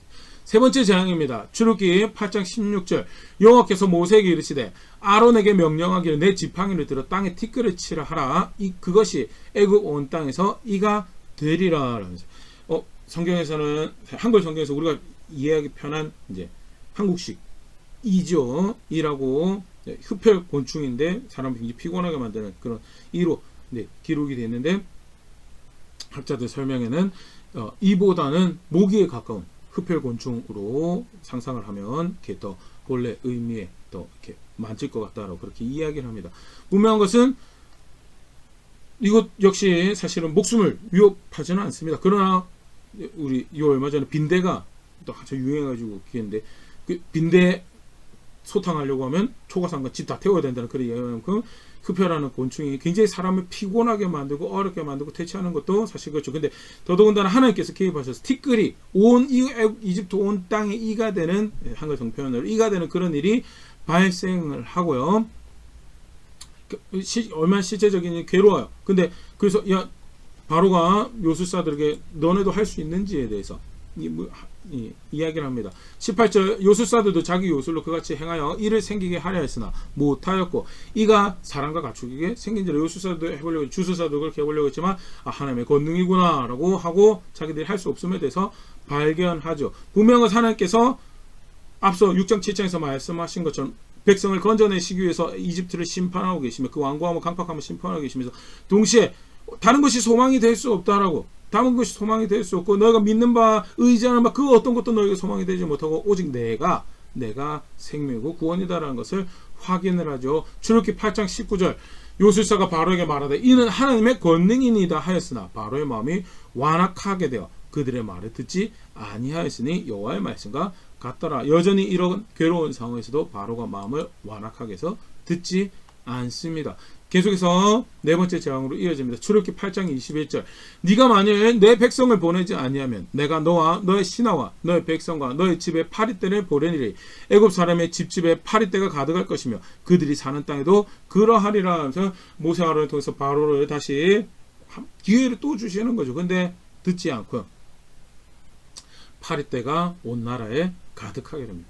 [SPEAKER 1] 세 번째 재앙입니다. 출애굽기 8장 16절 여호와께서 모세에게 이르시되 아론에게 명령하기를 내 지팡이를 들어 땅에 티끌을 치라 하라. 그것이 애굽 온 땅에서 이가 되리라. 성경에서는 한글 성경에서 우리가 이해하기 편한 이제 한국식 이죠. 이라고 흡혈 곤충인데 사람을 굉장히 피곤하게 만드는 그런 이로 기록이 되어 있는데 학자들 설명에는 이보다는 모기에 가까운 흡혈 곤충으로 상상을 하면 이렇게 더 본래 의미에 더 이렇게 맞을 것 같다라고 그렇게 이야기를 합니다. 분명한 것은 이것 역시 사실은 목숨을 위협하지는 않습니다. 그러나 우리 이 얼마 전에 빈대가 또 아주 유행해가지고 기는데 그 빈대 소탕하려고 하면 초가상과 집 다 태워야 된다는 그런 이야기만큼 흡혈하는 곤충이 굉장히 사람을 피곤하게 만들고 어렵게 만들고 퇴치하는 것도 사실 그렇죠. 근데 더더군다나 하나님께서 개입하셔서 티끌이 온 이집트 온 땅에 이가 되는 한글 성표현으로 이가 되는 그런 일이 발생을 하고요. 얼마나 실제적이니 괴로워요. 근데 그래서 바로가 요술사들에게 너네도 할 수 있는지에 대해서 이야기를 합니다. 18절 요술사들도 자기 요술로 그같이 행하여 이를 생기게 하려 했으나 못하였고 이가 사람과 가축에게 생긴지라. 요술사들도 해보려고 주술사도 그렇게 해보려고 했지만 하나님의 권능이구나 라고 하고 자기들이 할 수 없음에 대해서 발견하죠. 분명한 하나님께서 앞서 6장 7장에서 말씀하신 것처럼 백성을 건져내시기 위해서 이집트를 심판하고 계시며 그 완고함과 강팍함을 심판하고 계시면서 동시에 다른 것이 소망이 될 수 없다라고, 다른 것이 소망이 될 수 없고 너희가 믿는 바 의지하는 바 그 어떤 것도 너희가 소망이 되지 못하고 오직 내가 생명이고 구원이다라는 것을 확인을 하죠. 출애굽기 8장 19절 요술사가 바로에게 말하되 이는 하나님의 권능이니이다 하였으나 바로의 마음이 완악하게 되어 그들의 말을 듣지 아니하였으니 여호와의 말씀과 같더라. 여전히 이런 괴로운 상황에서도 바로가 마음을 완악하게 해서 듣지 않습니다. 계속해서 네 번째 재앙으로 이어집니다. 출애굽기 8장 21절 네가 만일 내 백성을 보내지 아니하면 내가 너와 너의 신하와 너의 백성과 너의 집에 파리떼를 보내리니 애굽 사람의 집집에 파리떼가 가득할 것이며 그들이 사는 땅에도 그러하리라 하면서 모세 아론을 통해서 바로를 다시 기회를 또 주시는 거죠. 근데 듣지 않고요. 파리떼가 온 나라에 가득하게 됩니다.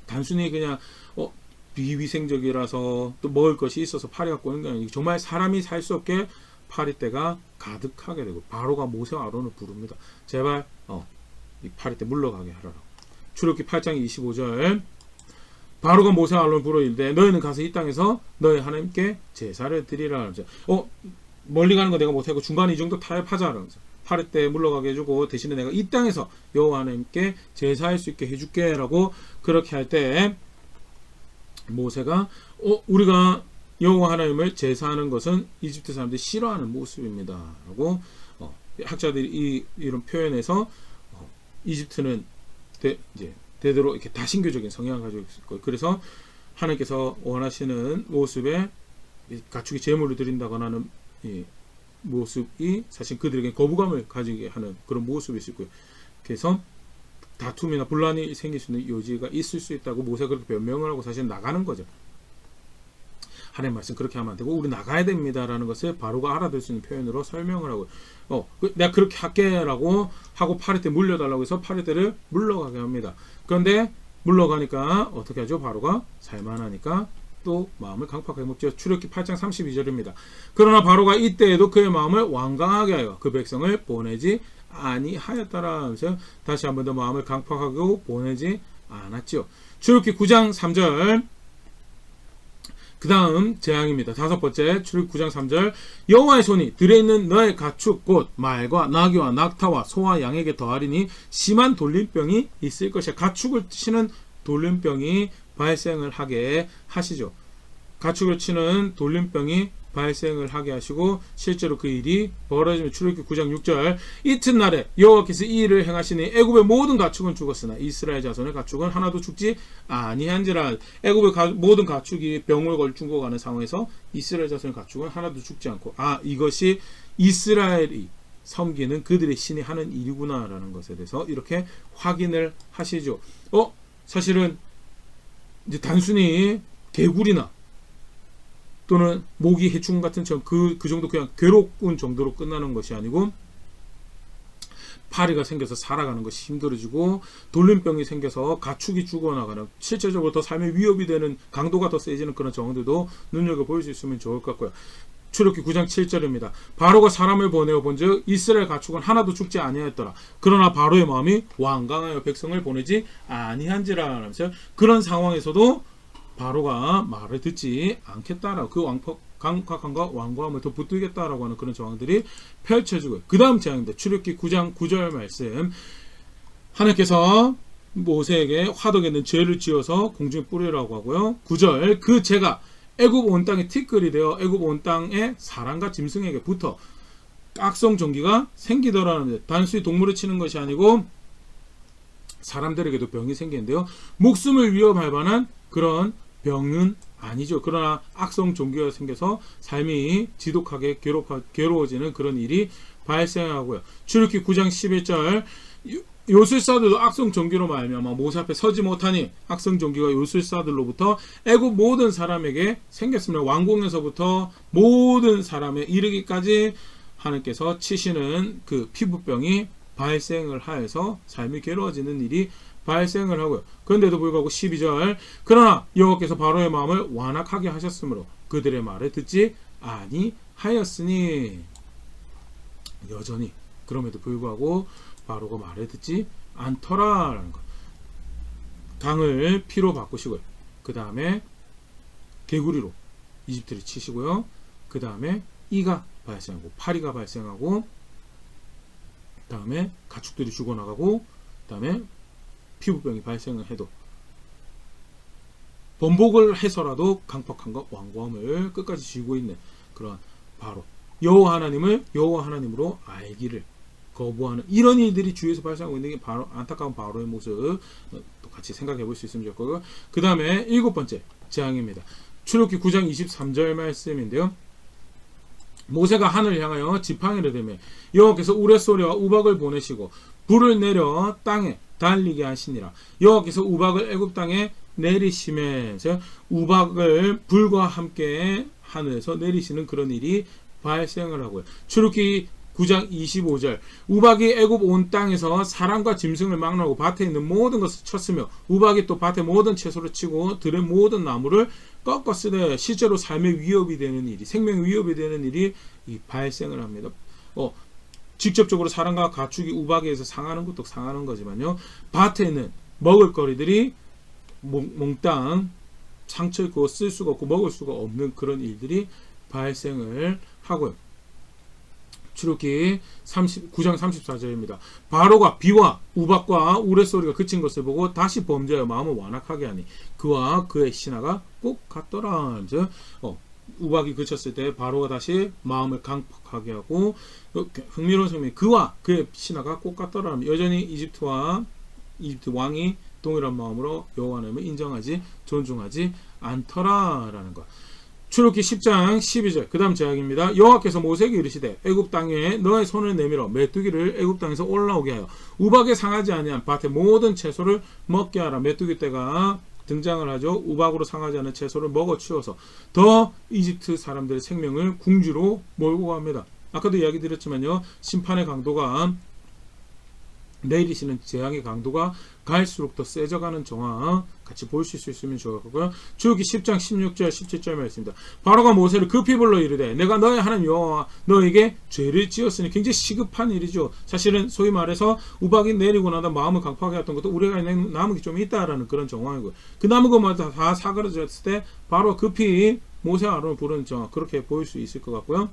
[SPEAKER 1] 단순히 그냥 비위생적이라서 또 먹을 것이 있어서 파리 갖고 오는 게 아니고 정말 사람이 살 수 없게 파리떼가 가득하게 되고 바로가 모세와 아론을 부릅니다. 제발 이 파리떼 물러가게 하라고. 출애굽기 8장 25절 바로가 모세와 아론을 부르 이르되 너희는 가서 이 땅에서 너희 하나님께 제사를 드리라 하면서 멀리 가는 거 내가 못하고 중간에 이 정도 타협하자 하면서 파리떼 물러가게 해주고 대신에 내가 이 땅에서 여호와 하나님께 제사할 수 있게 해줄게 라고 그렇게 할 때 모세가 우리가 여호와 하나님을 제사하는 것은 이집트 사람들이 싫어하는 모습입니다 라고 학자들이 이런 표현에서 이집트는 이제 대대로 이렇게 다신교적인 성향을 가지고 있을 거예요. 그래서 하나님께서 원하시는 모습에 가축이 제물을 드린다거나 하는 이 모습이 사실 그들에게 거부감을 가지게 하는 그런 모습이 있을 거예요. 그래서 다툼이나 분란이 생길 수 있는 여지가 있을 수 있다고 모세가 그렇게 변명을 하고 사실 나가는 거죠. 하나님 말씀 그렇게 하면 안 되고 우리 나가야 됩니다라는 것을 바로가 알아들 수 있는 표현으로 설명을 하고 내가 그렇게 할게라고 하고 파리떼 물려달라고 해서 파리떼를 물러가게 합니다. 그런데 물러가니까 어떻게 하죠? 바로가 살만하니까 또 마음을 강팍하게 먹죠. 출애굽기 8장 32절입니다. 그러나 바로가 이때에도 그의 마음을 완강하게 하여 그 백성을 보내지 아니하였더라 하면서 다시 한 번 더 마음을 강팍하고 보내지 않았죠. 출애굽기 9장 3절 그 다음 재앙입니다. 다섯 번째 출애굽기 9장 3절 여호와의 손이 들에 있는 너의 가축 곧 말과 나귀와 낙타와 소와 양에게 더하리니 심한 돌림병이 있을 것이야. 가축을 치는 돌림병이 발생을 하게 하시죠. 가축을 치는 돌림병이 발생을 하게 하시고 실제로 그 일이 벌어지면 출애굽기 9장 6절 이튿날에 여호와께서 이 일을 행하시니 애굽의 모든 가축은 죽었으나 이스라엘 자손의 가축은 하나도 죽지 아니한지라. 애굽의 모든 가축이 병을 걸려 죽어가는 상황에서 이스라엘 자손의 가축은 하나도 죽지 않고 이것이 이스라엘이 섬기는 그들의 신이 하는 일이구나 라는 것에 대해서 이렇게 확인을 하시죠. 사실은 이제 단순히 개구리나 또는 모기, 해충 같은 그 정도 그냥 괴로운 정도로 끝나는 것이 아니고 파리가 생겨서 살아가는 것이 힘들어지고 돌림병이 생겨서 가축이 죽어나가는 실제적으로 더 삶의 위협이 되는 강도가 더 세지는 그런 정황들도 눈여겨볼 수 있으면 좋을 것 같고요. 출애굽기 9장 7절입니다. 바로가 사람을 보내어 본즉 이스라엘 가축은 하나도 죽지 아니하였더라. 그러나 바로의 마음이 완강하여 백성을 보내지 아니한지라 하면서 그런 상황에서도 바로가 말을 듣지 않겠다라고 그 강팍함과 완고함을 더 붙들겠다라고 하는 그런 정황들이 펼쳐지고 그 다음 재앙입니다. 출애굽기 9장 9절 말씀 하나님께서 모세에게 화덕에 있는 죄를 지어서 공중에 뿌리라고 하고요. 9절 그 죄가 애굽 온 땅에 티끌이 되어 애굽 온 땅의 사람과 짐승에게 붙어 악성 종기가 생기더라는데 단순히 동물을 치는 것이 아니고 사람들에게도 병이 생기는데요. 목숨을 위협할 만한 그런 병은 아니죠. 그러나 악성 종기가 생겨서 삶이 지독하게 괴로워지는 그런 일이 발생하고요. 출애굽기 9장 11절 요술사들도 악성 종기로 말미암아 모세 앞에 서지 못하니 악성 종기가 요술사들로부터 애굽 모든 사람에게 생겼습니다. 왕궁에서부터 모든 사람에 이르기까지 하나님께서 치시는 그 피부병이 발생을 하여서 삶이 괴로워지는 일이 발생을 하고요. 그런데도 불구하고 12절 그러나 여호와께서 바로의 마음을 완악하게 하셨으므로 그들의 말을 듣지 아니하였으니 여전히 그럼에도 불구하고 바로가 말을 듣지 않더라라는 것. 강을 피로 바꾸시고요. 그 다음에 개구리로 이집트를 치시고요. 그 다음에 이가 발생하고 파리가 발생하고 그 다음에 가축들이 죽어나가고 그 다음에 피부병이 발생을 해도 번복을 해서라도 강팍함과 완고함을 끝까지 쥐고 있는 그런 바로 여호와 하나님을 여호와 하나님으로 알기를 거부하는 이런 일들이 주위에서 발생하고 있는 게 바로 안타까운 바로의 모습 또 같이 생각해 볼 수 있으면 좋고요. 그 다음에 7번째 재앙입니다. 출애굽기 9장 23절 말씀인데요. 모세가 하늘을 향하여 지팡이를 들매 여호와께서 우레소리와 우박을 보내시고 불을 내려 땅에 달리게 하시니라. 여호와께서 우박을 애굽 땅에 내리시면서 우박을 불과 함께 하늘에서 내리시는 그런 일이 발생을 하고요. 출애굽기 9장 25절 우박이 애굽 온 땅에서 사람과 짐승을 막론하고 밭에 있는 모든 것을 쳤으며 우박이 또 밭의 모든 채소를 치고 들의 모든 나무를 꺾었으되 실제로 삶의 위협이 되는 일이 생명의 위협이 되는 일이 발생을 합니다. 직접적으로 사람과 가축이 우박에 의해서 상하는 것도 상하는 거지만요. 밭에 있는 먹을거리들이 몽땅 상처 있고 쓸 수가 없고 먹을 수가 없는 그런 일들이 발생을 하고요. 출애굽기 9장 34절입니다. 바로가 비와 우박과 우레소리가 그친 것을 보고 다시 범죄하여 마음을 완악하게 하니 그와 그의 신하가 꼭 같더라. 우박이 그쳤을 때 바로가 다시 마음을 강팍하게 하고 흥미로운 설명이 그와 그의 신하가 꼭 같더라. 여전히 이집트 왕이 동일한 마음으로 여호와 하나님을 인정하지 존중하지 않더라라는 것. 출애굽기 10장 12절 그 다음 제약입니다. 여호와께서 모세에게 이르시되 애굽 땅에 너의 손을 내밀어 메뚜기를 애굽 땅에서 올라오게 하여 우박에 상하지 아니한 밭의 모든 채소를 먹게 하라. 메뚜기 떼가 등장을 하죠. 우박으로 상하지 않은 채소를 먹어 치워서 더 이집트 사람들의 생명을 궁지로 몰고 갑니다. 아까도 이야기 드렸지만요. 심판의 강도가 내리시는 재앙의 강도가 갈수록 더 세져가는 정황 같이 볼 수 있으면 좋을 거고요. 출애굽기 10장 16절 17절 말씀입니다. 바로가 모세를 급히 불러 이르되 내가 너의 하나님 여호와 너에게 죄를 지었으니 굉장히 시급한 일이죠. 사실은 소위 말해서 우박이 내리고 나다 마음을 강팍하게 했던 것도 우리가 남은 게 좀 있다라는 그런 정황이고요. 그 남은 것마다 다 사그러졌을 때 바로 급히 모세와 아론을 부르는 정황 그렇게 보일 수 있을 것 같고요.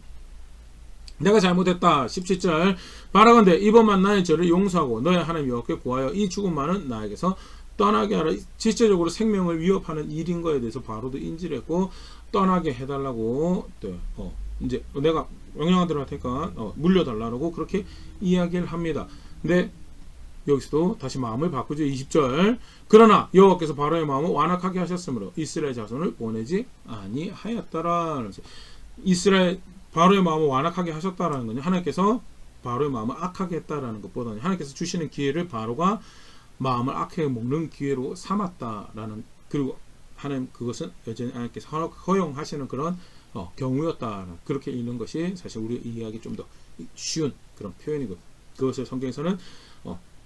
[SPEAKER 1] 내가 잘못했다. 17절 바라건대 이번만 나의 죄를 용서하고 너의 하나님 여호와께 구하여 이 죽음만은 나에게서 떠나게 하라. 실제적으로 생명을 위협하는 일인 거에 대해서 바로도 인지를 했고 떠나게 해달라고 이제 내가 명령하도록 할 테니까 물려달라고 그렇게 이야기를 합니다. 근데 여기서도 다시 마음을 바꾸죠. 20절 그러나 여호와께서 바로의 마음을 완악하게 하셨으므로 이스라엘 자손을 보내지 아니하였더라. 이스라엘 바로의 마음을 완악하게 하셨다라는 거는 하나님께서 바로의 마음을 악하게 했다라는 것보다는 하나님께서 주시는 기회를 바로가 마음을 악하게 먹는 기회로 삼았다라는 그리고 하나님 그것은 여전히 하나님께서 허용하시는 그런 경우였다 그렇게 읽는 것이 사실 우리 이해하기 좀 더 쉬운 그런 표현이고 그것을 성경에서는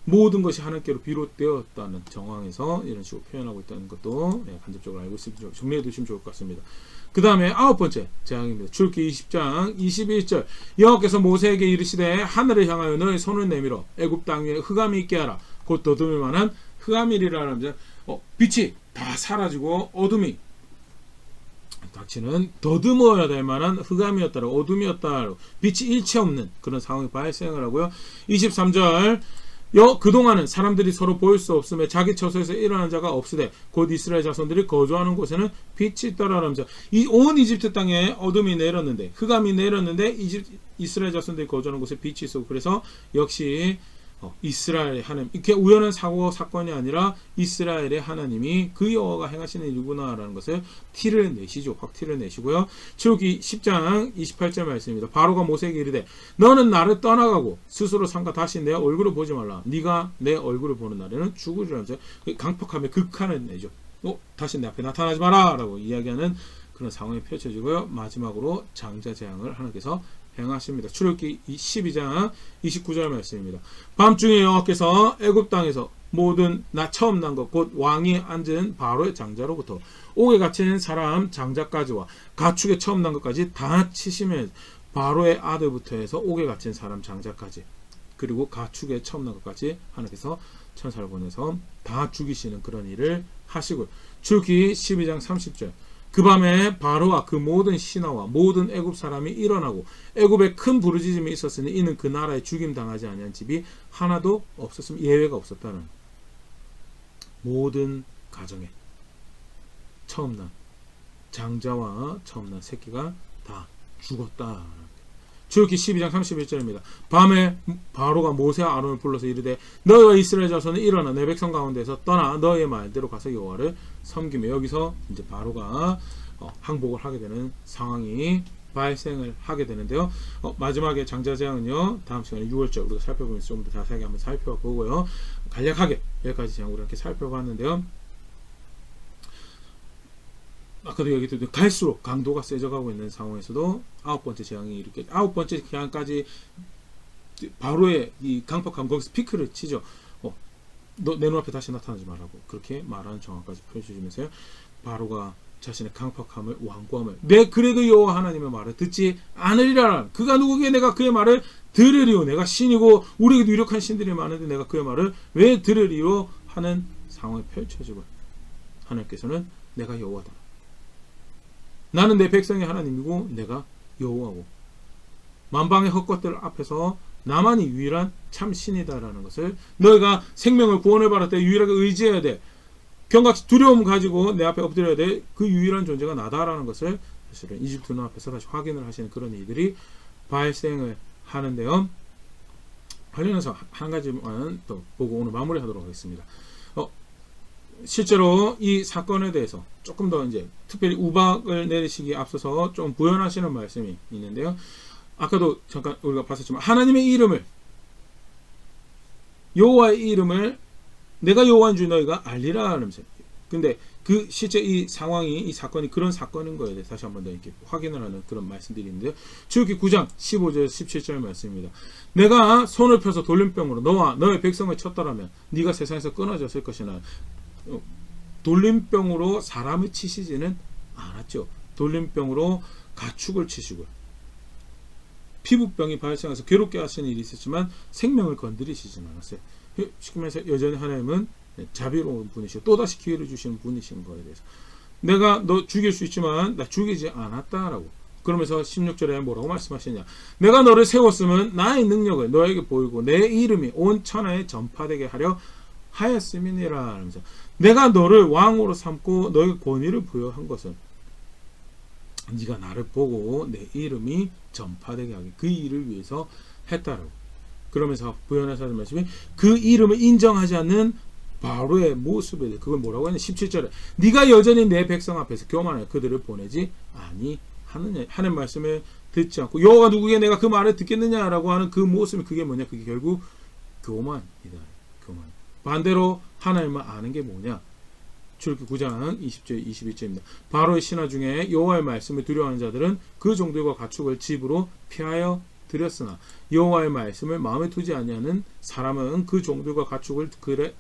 [SPEAKER 1] 모든 것이 하나님께로 비롯되었다는 정황에서 이런 식으로 표현하고 있다는 것도 간접적으로 알고 있으면 정리해 두시면 좋을 것 같습니다. 그 다음에 9번째 재앙입니다. 출애굽기 20장 21절 여호와께서 모세에게 이르시되 하늘을 향하여 너의 손을 내밀어 애굽 땅 위에 흑암이 있게 하라. 곧 더듬을 만한 흑암이리라는 빛이 다 사라지고 어둠이 닥치는 더듬어야 될 만한 흑암이었다라 어둠이었다 빛이 일체 없는 그런 상황이 발생을 하고요. 23절 그동안은 사람들이 서로 보일 수 없으며 자기 처소에서 일어난 자가 없으되 곧 이스라엘 자손들이 거주하는 곳에는 빛이 있더라라면서 이 온 이집트 땅에 어둠이 내렸는데 흑암이 내렸는데 이스라엘 자손들이 거주하는 곳에 빛이 있었고 그래서 역시 이스라엘의 하나님 이렇게 우연한 사건이 아니라 이스라엘의 하나님이 그 여호와가 행하시는 일구나라는 것을 티를 내시죠. 확 티를 내시고요. 출애굽기 10장 28절 말씀입니다. 바로가 모세에게 이르되 너는 나를 떠나가고 스스로 삼가 다시 내 얼굴을 보지 말라. 네가 내 얼굴을 보는 날에는 죽으리라면서 강폭함에 극한을 내죠. 다시 내 앞에 나타나지 마라 라고 이야기하는 그런 상황이 펼쳐지고요. 마지막으로 장자재앙을 하나님께서 행하십니다. 출애굽기 12장 29절 말씀입니다. 밤중에 여호와께서 애굽 땅에서 모든 처음 난 것 곧 왕이 앉은 바로의 장자로부터 옥에 갇힌 사람 장자까지와 가축의 처음 난 것까지 다 치시면 바로의 아들부터 해서 옥에 갇힌 사람 장자까지 그리고 가축의 처음 난 것까지 하나님께서 천사를 보내서 다 죽이시는 그런 일을 하시고 출애굽기 12장 30절 그 밤에 바로와 그 모든 신하와 모든 애굽 사람이 일어나고 애굽에 큰 부르짖음이 있었으니 이는 그 나라에 죽임당하지 아니한 집이 하나도 없었으면 예외가 없었다는 모든 가정에 처음 난 장자와 처음 난 새끼가 다 죽었다. 출애굽기 12장 31절입니다. 밤에 바로가 모세와 아론을 불러서 이르되 너희와 이스라엘 자손은 일어나 내 백성 가운데서 떠나 너희의 말대로 가서 여호와를 섬기며 여기서 이제 바로가 항복을 하게 되는 상황이 발생을 하게 되는데요. 마지막에 장자재앙은요 다음 시간에 6월절 우리가 살펴보면서 좀 더 자세하게 한번 살펴보고요. 간략하게 여기까지 재앙 우리가 이렇게 살펴봤는데요. 아까도 얘기했듯이 갈수록 강도가 세져가고 있는 상황에서도 9번째 재앙이 이렇게 9번째 재앙까지 바로의 이 강팍함 거기서 피크를 치죠. 너 내 눈앞에 다시 나타나지 말라고 그렇게 말하는 정황까지 펼쳐주면서요. 바로가 자신의 강팍함을 완고함을 내 그래도 여호와 하나님의 말을 듣지 않으리라. 그가 누구기에 내가 그의 말을 들으리요. 내가 신이고 우리에게도 유력한 신들이 많은데 내가 그의 말을 왜 들으리요 하는 상황이 펼쳐지고 하나님께서는 내가 여호와다. 나는 내 백성의 하나님이고 내가 여호와고 만방의 헛것들 앞에서 나만이 유일한 참 신이다라는 것을 너희가 생명을 구원을 받을 때 유일하게 의지해야 돼. 경각시 두려움 가지고 내 앞에 엎드려야 돼. 그 유일한 존재가 나다라는 것을 사실은 이집트 눈 앞에서 다시 확인을 하시는 그런 일들이 발생을 하는데요. 관련해서 한 가지만 또 보고 오늘 마무리하도록 하겠습니다. 실제로 이 사건에 대해서 조금 더 이제 특별히 우박을 내리시기에 앞서서 좀 부연하시는 말씀이 있는데요. 아까도 잠깐 우리가 봤었지만 하나님의 이름을 여호와의 이름을 내가 여호와인 줄 너희가 알리라 하면서 근데 그 실제 이 상황이 이 사건이 그런 사건인 거에 대해서 다시 한 번 더 이렇게 확인을 하는 그런 말씀들이 있는데요. 출애굽기 9장 15절 17절 말씀입니다. 내가 손을 펴서 돌림병으로 너와 너의 백성을 쳤더라면 네가 세상에서 끊어졌을 것이나 돌림병으로 사람을 치시지는 않았죠. 돌림병으로 가축을 치시고 피부병이 발생해서 괴롭게 하시는 일이 있었지만 생명을 건드리시지는 않았어요. 쉽게 말해서 여전히 하나님은 자비로운 분이시고 또다시 기회를 주시는 분이신 거에 대해서 내가 너 죽일 수 있지만 나 죽이지 않았다라고 그러면서 16절에 뭐라고 말씀하시냐 내가 너를 세웠으면 나의 능력을 너에게 보이고 내 이름이 온 천하에 전파되게 하려 하였음이니라 하면서 내가 너를 왕으로 삼고 너에게 권위를 부여한 것은 네가 나를 보고 내 이름이 전파되게 하기 그 일을 위해서 했다라고 그러면서 부연해서 하는 말씀이 그 이름을 인정하지 않는 바로의 모습에 대해 그걸 뭐라고 했냐 17절에 네가 여전히 내 백성 앞에서 교만하여 그들을 보내지 아니하느냐 하는 말씀을 듣지 않고 여호와가 누구에게 내가 그 말을 듣겠느냐라고 하는 그 모습이 그게 뭐냐 그게 결국 교만이다. 교만. 반대로 하나님을 아는 게 뭐냐 출애굽기 9장 20절 21절입니다. 바로의 신하 중에 여호와의 말씀을 두려워하는 자들은 그 종들과 가축을 집으로 피하여 드렸으나 여호와의 말씀을 마음에 두지 아니하는 사람은 그 종들과 가축을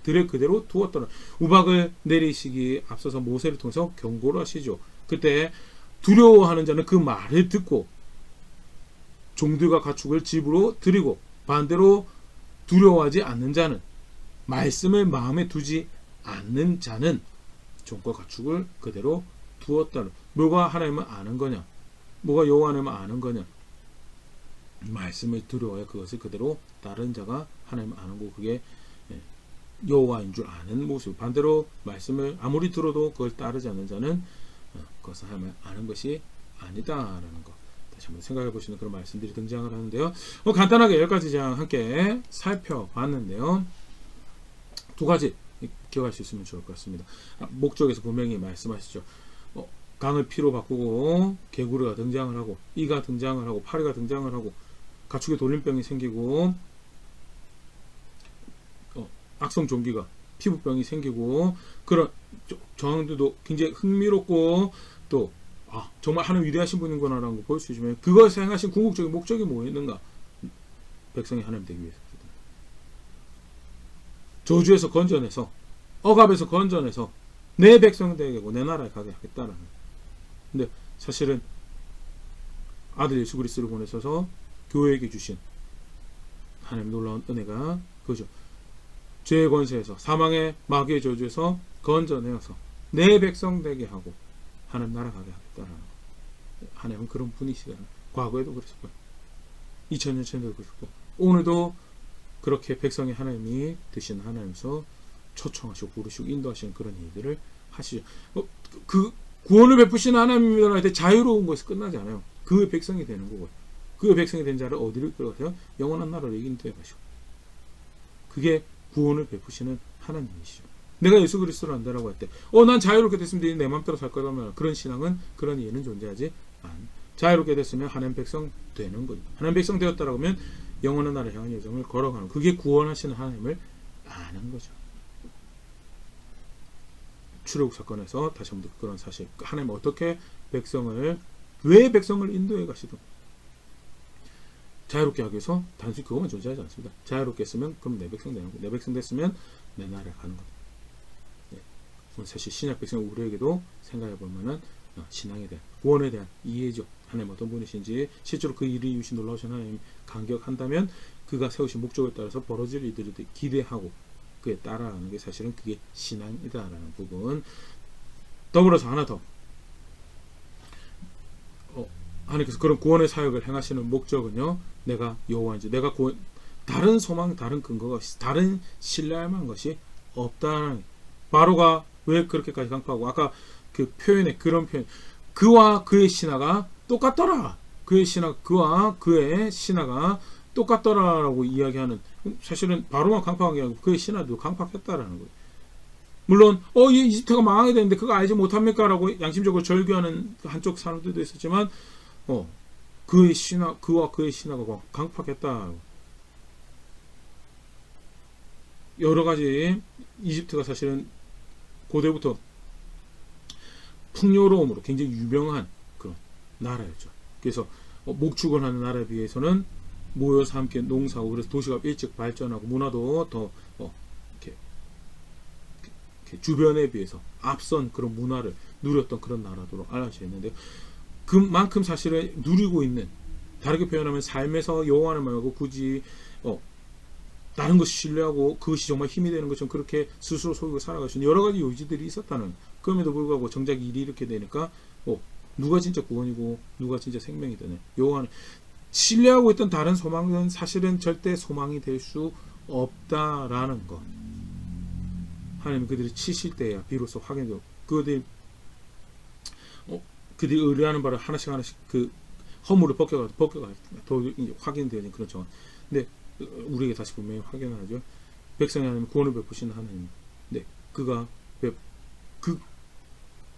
[SPEAKER 1] 들에 그대로 두었더라. 우박을 내리시기에 앞서서 모세를 통해서 경고를 하시죠. 그때 두려워하는 자는 그 말을 듣고 종들과 가축을 집으로 들이고, 반대로 두려워하지 않는 자는, 말씀을 마음에 두지 않는 자는 종과 가축을 그대로 두었다. 뭐가 하나님을 아는 거냐? 뭐가 여호와 하나님을 아는 거냐? 말씀을 두려워해 그것을 그대로 따른 자가 하나님을 아는 거고, 그게 여호와인 줄 아는 모습. 반대로 말씀을 아무리 들어도 그걸 따르지 않는 자는 그것을 하나님을 아는 것이 아니다라는 것. 다시 한번 생각해 보시는 그런 말씀들이 등장을 하는데요. 간단하게 10가지 함께 살펴봤는데요. 2가지 기억할 수 있으면 좋을 것 같습니다. 목적에서 분명히 말씀하시죠. 강을 피로 바꾸고 개구리가 등장을 하고 이가 등장을 하고 파리가 등장을 하고 가축에 돌림병이 생기고 악성 종기가 피부병이 생기고, 그런 정황들도 굉장히 흥미롭고 또 정말 하나님 위대하신 분인구나라는 걸 볼 수 있지만, 그것을 행하신 궁극적인 목적이 뭐였는가? 백성이 하나님 되기 위해서입니다. 저주에서 건져내서, 억압에서 건져내서 내 백성 되게 하고 내 나라에 가게 하겠다라는. 근데 사실은 아들 예수 그리스도를 보내셔서 교회에게 주신 하나님 놀라운 은혜가 그죠. 죄의 권세에서, 사망의 마귀의 저주에서 건져내어서 내 백성 되게 하고 하나님 나라 가게 하겠다라는 거. 하나님은 그런 분이시다. 과거에도 그러셨고 2000년 전에도 그러셨고 오늘도 그렇게 백성이 하나님이 되신 하나님께서 초청하시고 부르시고 인도하시는 그런 일들을 하시죠. 그 구원을 베푸시는 하나님이라 할 때 자유로운 것이 끝나지 않아요. 그 백성이 되는 거고요. 그 백성이 된 자를 어디로 끌어가세요? 영원한 나라로 이긴 데 가시고. 그게 구원을 베푸시는 하나님이시죠. 내가 예수 그리스도를 안다라고 할 때, 난 자유롭게 됐으면 내 마음대로 살 거라면, 그런 신앙은, 그런 이해는 존재하지 않아요. 자유롭게 됐으면 하나님 백성 되는 거예요. 하나님 백성 되었다라고 하면 영원한 나라 향한 여정을 걸어가는, 그게 구원하시는 하나님을 아는 거죠. 출애굽 사건에서 다시 한번 그런 사실, 하나님 어떻게 백성을, 왜 백성을 인도해 가시든 자유롭게 하기 위해서 단순히 그것만 존재하지 않습니다. 자유롭게 했으면 그럼 내 백성 되는 거고, 내 백성 됐으면 내 나라에 가는 겁니다. 사실 신약 백성 우리에게도 생각해 볼 만한 신앙에 대한, 구원에 대한 이해죠. 하나님 어떤 분이신지, 실제로 그 일을 이루신 놀라우신 하나님 감격한다면 그가 세우신 목적에 따라서 벌어질 일들을 기대하고 그에 따라가는 게 사실은 그게 신앙이다라는 부분. 더불어서 하나 더, 하나님께서 그런 구원의 사역을 행하시는 목적은요, 내가 여호와인지, 내가 구원, 다른 소망, 다른 근거가, 다른 신뢰할 만한 것이 없다는. 바로가 왜 그렇게까지 강파하고, 아까 그 표현에 그런 표현, 그와 그의 신하가 똑같더라, 그의 신하, 그와 그의 신하가 똑같더라라고 이야기하는, 사실은 바로만 강파한 게 아니고 그의 신하도 강파했다라는 거예요. 물론 이 이집트가 망하게 되는데 그거 알지 못합니까? 라고 양심적으로 절규하는 한쪽 사람들도 있었지만, 그의 신하, 그와 그의 신하가 강팍했다. 여러 가지, 이집트가 사실은 고대부터 풍요로움으로 굉장히 유명한 그런 나라였죠. 그래서 목축을 하는 나라에 비해서는 모여서 함께 농사하고, 그래서 도시가 일찍 발전하고 문화도 더 이렇게 주변에 비해서 앞선 그런 문화를 누렸던 그런 나라로 알려져 있는데요. 그만큼 사실은 누리고 있는, 다르게 표현하면 삶에서 여호와를 말고 굳이 다른 것을 신뢰하고 그것이 정말 힘이 되는 것처럼 그렇게 스스로 속이고 살아가시는 여러 가지 요지들이 있었다는. 그럼에도 불구하고 정작 일이 이렇게 되니까 누가 진짜 구원이고 누가 진짜 생명이 되네. 여호와는 신뢰하고 있던 다른 소망은 사실은 절대 소망이 될 수 없다라는 것. 하나님 그들이 치실 때야 비로소 확인되고, 그들이 의뢰하는 바를 하나씩 그 허물을 벗겨가 더 확인되는 그런 정황. 근데 우리에게 다시 분명히 확인하죠. 백성이 하나님 구원을 베푸시는 하나님. 네, 그가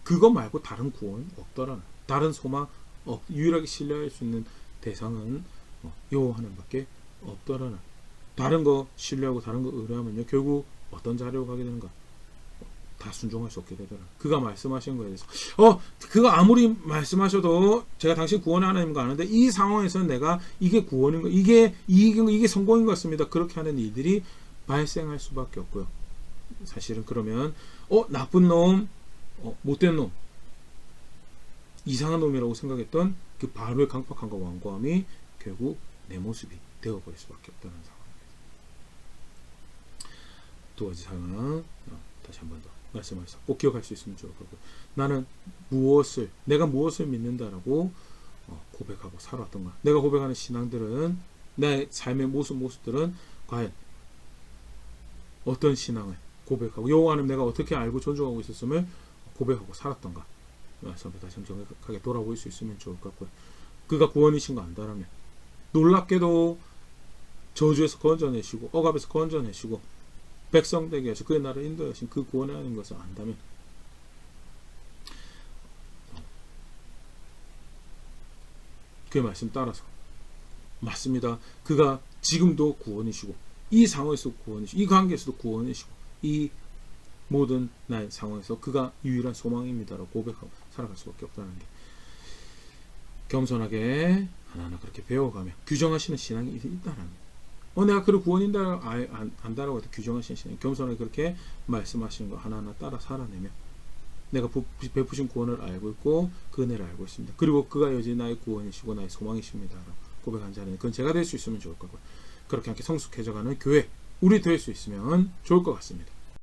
[SPEAKER 1] 그거 말고 다른 구원은 없더라. 다른 소망, 유일하게 신뢰할 수 있는 대상은 여호와 하나님밖에 없더라. 다른 거 신뢰하고 다른 거 의뢰하면요, 결국 어떤 자리로 가게 되는가? 다 순종할 수 없게 되더라. 그가 말씀하신 거에 대해서 그가 아무리 말씀하셔도 제가 당신 구원의 하나님과 아는데 이 상황에서는 내가 이게 구원인 거, 이게 성공인 것 같습니다. 그렇게 하는 일들이 발생할 수밖에 없고요. 사실은 그러면 나쁜 놈, 못된 놈, 이상한 놈이라고 생각했던 그 바로의 강팍함과 완고함이 결국 내 모습이 되어버릴 수밖에 없다는 상황입니다. 두 가지 상황 다시 한 번 더 말씀하셔서 꼭 기억할 수 있으면 좋을 거고, 나는 내가 무엇을 믿는다라고 고백하고 살아왔던가, 내가 고백하는 신앙들은, 내 삶의 모습들은 과연 어떤 신앙을 고백하고 여호와 하나님 내가 어떻게 알고 존중하고 있었음을 고백하고 살았던가, 다시 한번 정확하게 돌아볼 수 있으면 좋을 것 같고요. 그가 구원이신 거 안다라면, 놀랍게도 저주에서 건져내시고 억압에서 건져내시고 백성 되게 하시고 그의 나라를 인도하신 그 구원에 하는 것을 안다면, 그의 말씀 따라서 맞습니다. 그가 지금도 구원이시고 이 상황에서 구원이시고 이 관계에서도 구원이시고 이 모든 나의 상황에서 그가 유일한 소망입니다라고 고백하고 살아갈 수밖에 없다는 게, 겸손하게 하나하나 그렇게 배워가며 규정하시는 신앙이 있다는, 내가 그를 구원인다 안다라고 해도 규정하시는 신앙, 겸손하게 그렇게 말씀하시는 거 하나하나 따라 살아내며 내가 베푸신 구원을 알고 있고 그 은혜를 알고 있습니다. 그리고 그가 여전히 나의 구원이시고 나의 소망이십니다라고 고백한 자는 그건 제가 될 수 있으면 좋을 거고요. 그렇게 함께 성숙해져가는 교회, 우리 될 수 있으면 좋을 것 같습니다.